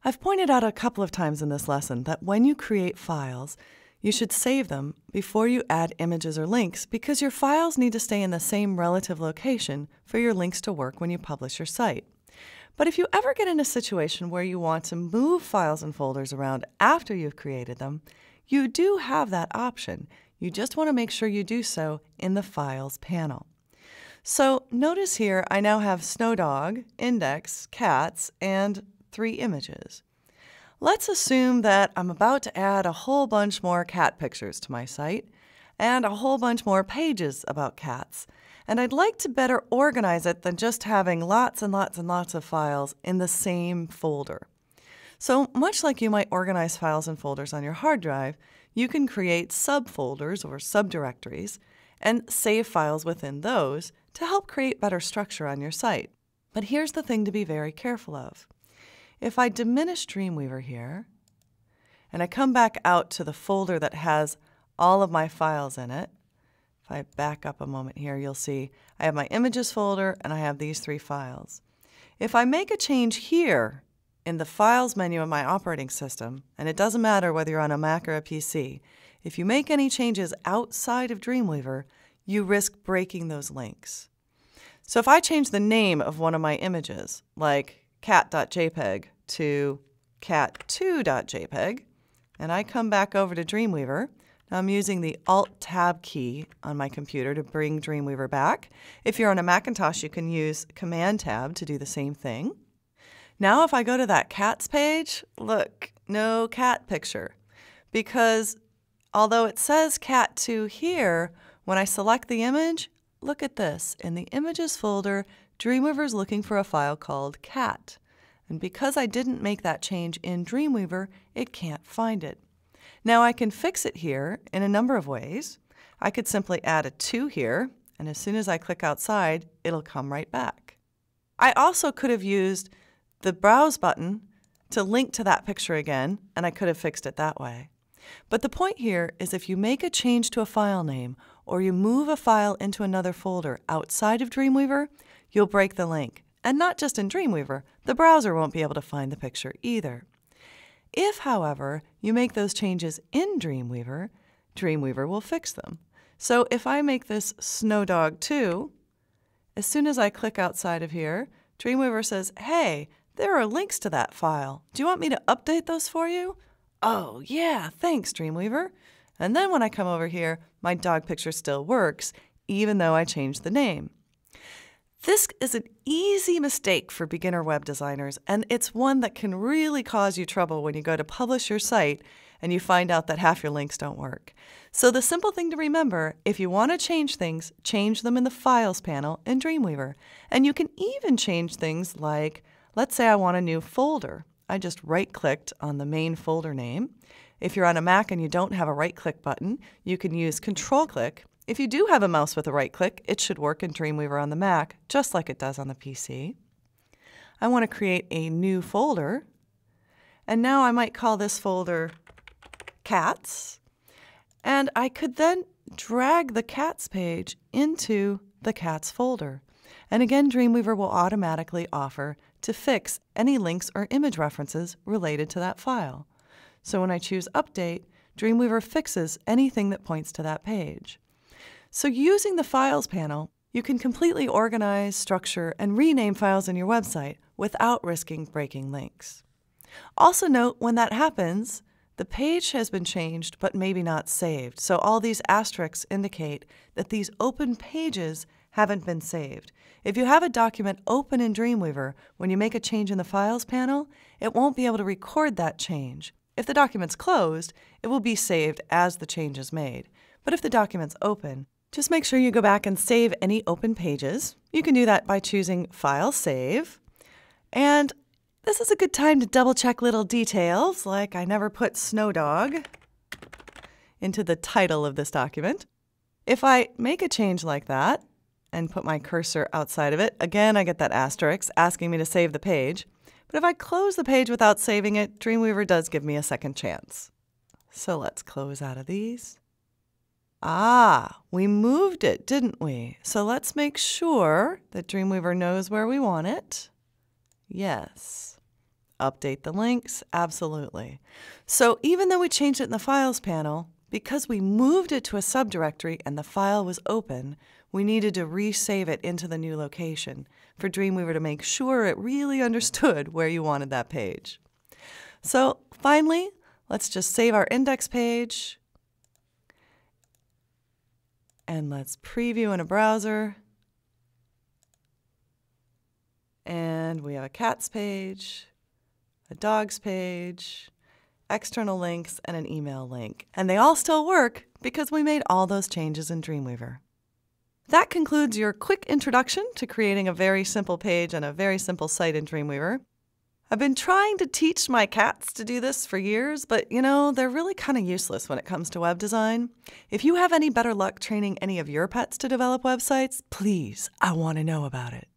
I've pointed out a couple of times in this lesson that when you create files, you should save them before you add images or links because your files need to stay in the same relative location for your links to work when you publish your site. But if you ever get in a situation where you want to move files and folders around after you've created them, you do have that option. You just want to make sure you do so in the Files panel. So notice here I now have Snow Dog, Index, Cats, and 3 images. Let's assume that I'm about to add a whole bunch more cat pictures to my site and a whole bunch more pages about cats. And I'd like to better organize it than just having lots and lots and lots of files in the same folder. So much like you might organize files and folders on your hard drive, you can create subfolders or subdirectories and save files within those to help create better structure on your site. But here's the thing to be very careful of. If I diminish Dreamweaver here, and I come back out to the folder that has all of my files in it, if I back up a moment here, you'll see I have my images folder and I have these 3 files. If I make a change here in the Files menu of my operating system, and it doesn't matter whether you're on a Mac or a PC, if you make any changes outside of Dreamweaver, you risk breaking those links. So if I change the name of one of my images, like cat.jpg to cat2.jpg, and I come back over to Dreamweaver, now I'm using the Alt-Tab key on my computer to bring Dreamweaver back. If you're on a Macintosh, you can use Command-Tab to do the same thing. Now if I go to that cats page, look, no cat picture. Because although it says cat2 here, when I select the image, look at this. In the Images folder, Dreamweaver is looking for a file called cat. And because I didn't make that change in Dreamweaver, it can't find it. Now I can fix it here in a number of ways. I could simply add a 2 here, and as soon as I click outside, it'll come right back. I also could have used the Browse button to link to that picture again, and I could have fixed it that way. But the point here is if you make a change to a file name or you move a file into another folder outside of Dreamweaver, you'll break the link. And not just in Dreamweaver, the browser won't be able to find the picture either. If, however, you make those changes in Dreamweaver, Dreamweaver will fix them. So if I make this Snow Dog 2, as soon as I click outside of here, Dreamweaver says, hey, there are links to that file. Do you want me to update those for you? Oh, yeah, thanks, Dreamweaver. And then when I come over here, my dog picture still works, even though I changed the name. This is an easy mistake for beginner web designers, and it's one that can really cause you trouble when you go to publish your site and you find out that half your links don't work. So the simple thing to remember, if you want to change things, change them in the Files panel in Dreamweaver. And you can even change things like, let's say I want a new folder. I just right-clicked on the main folder name. If you're on a Mac and you don't have a right-click button, you can use Control-Click. If you do have a mouse with a right click, it should work in Dreamweaver on the Mac, just like it does on the PC. I want to create a new folder, and now I might call this folder Cats, and I could then drag the Cats page into the Cats folder. And again, Dreamweaver will automatically offer to fix any links or image references related to that file. So when I choose Update, Dreamweaver fixes anything that points to that page. So using the Files panel, you can completely organize, structure, and rename files in your website without risking breaking links. Also note, when that happens, the page has been changed but maybe not saved. So all these asterisks indicate that these open pages haven't been saved. If you have a document open in Dreamweaver, when you make a change in the Files panel, it won't be able to record that change. If the document's closed, it will be saved as the change is made. But if the document's open, just make sure you go back and save any open pages. You can do that by choosing File, Save. And this is a good time to double check little details, like I never put Snow Dog into the title of this document. If I make a change like that and put my cursor outside of it, again I get that asterisk asking me to save the page. But if I close the page without saving it, Dreamweaver does give me a second chance. So let's close out of these. Ah, we moved it, didn't we? So let's make sure that Dreamweaver knows where we want it. Yes. update the links? Absolutely. So even though we changed it in the Files panel, because we moved it to a subdirectory and the file was open, we needed to resave it into the new location for Dreamweaver to make sure it really understood where you wanted that page. So finally, let's just save our index page. And let's preview in a browser. And we have a cats page, a dogs page, external links, and an email link. And they all still work because we made all those changes in Dreamweaver. That concludes your quick introduction to creating a very simple page and a very simple site in Dreamweaver. I've been trying to teach my cats to do this for years, but you know, they're really kind of useless when it comes to web design. If you have any better luck training any of your pets to develop websites, please, I want to know about it.